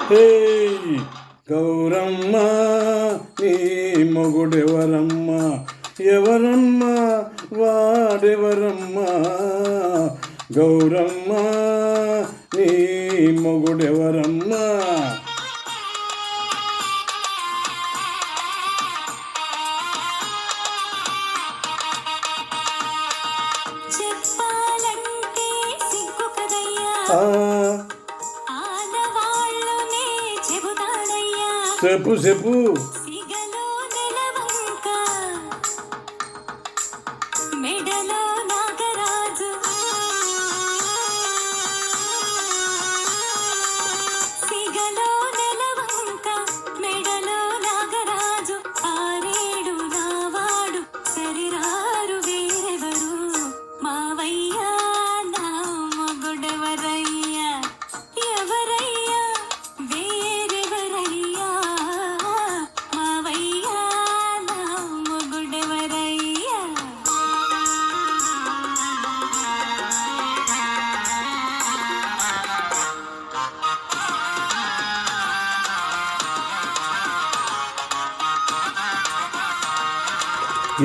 హే గౌరమ్మ నీ మొగుడెవరమ్మ, ఎవరమ్మ వాడెవరమ్మ, గౌరమ్మ నీ మొగుడెవరమ్మ. చెప్పు చెప్పు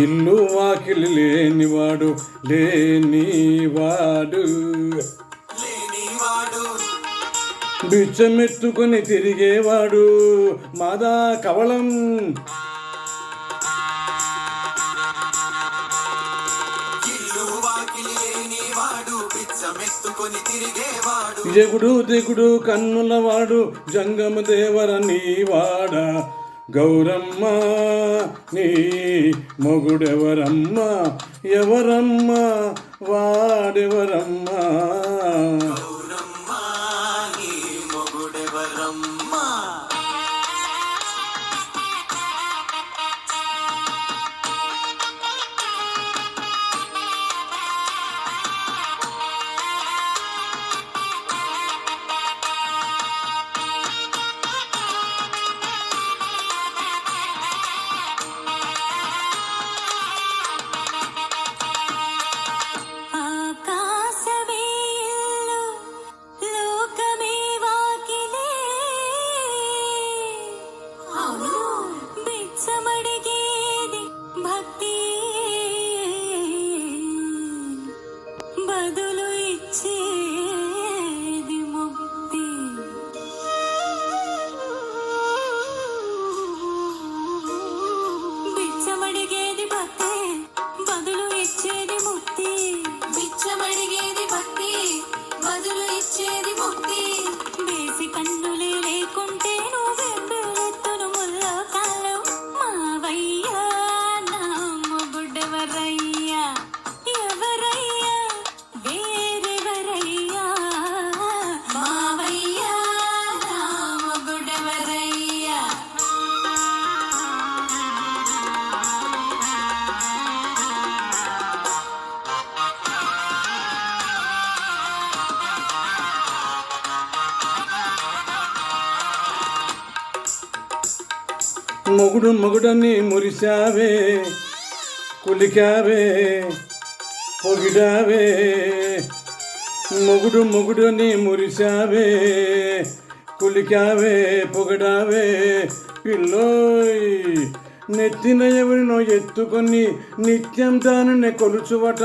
ఇల్లు వాకిలి లేనివాడు లేనివాడు, బిచ్చమెత్తుకొని తిరిగేవాడు మాదా కవళం. ఎగుడు దిగుడు కన్నులవాడు జంగమ దేవర నీవాడా, గౌరమ్మ నీ మొగుడెవరమ్మ, ఎవరమ్మ వాడెవరమ్మ. మొగుడు మొగుడని మురిశావే, కులికావే, పొగిడావే. మొగుడు మొగుడని మురిశావే, కులికావే, పొగడావే. పిల్లోయ్ నెత్తిన ఎవరినో ఎత్తుకొని నిత్యం దానిని కొలుచువట,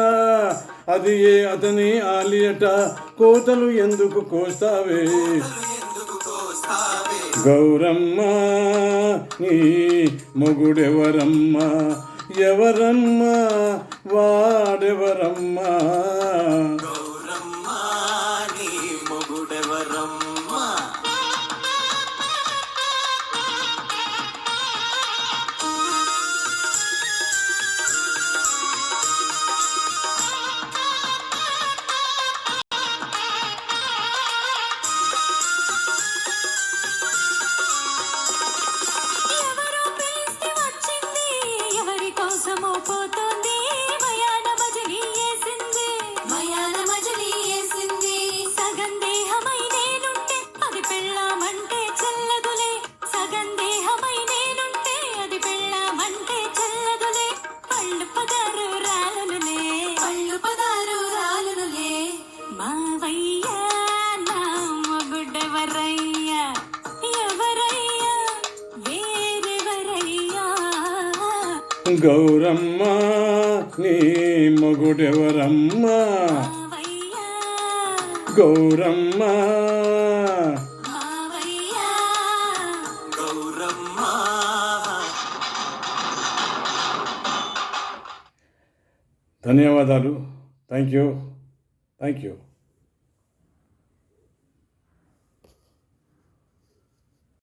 అది ఏ అతని ఆలియట, కోతలు ఎందుకు కోస్తావే. గౌరమ్మ నీ మొగుడెవరమ్మ, ఎవరమ్మ వాడెవరమ్మ. పోతుంది మయాన భజని వేసింది, మయాన గౌరమ్మ నీ మొగుడెవరమ్మ గౌరమ్మ ధన్యవాదాలు. Thank you.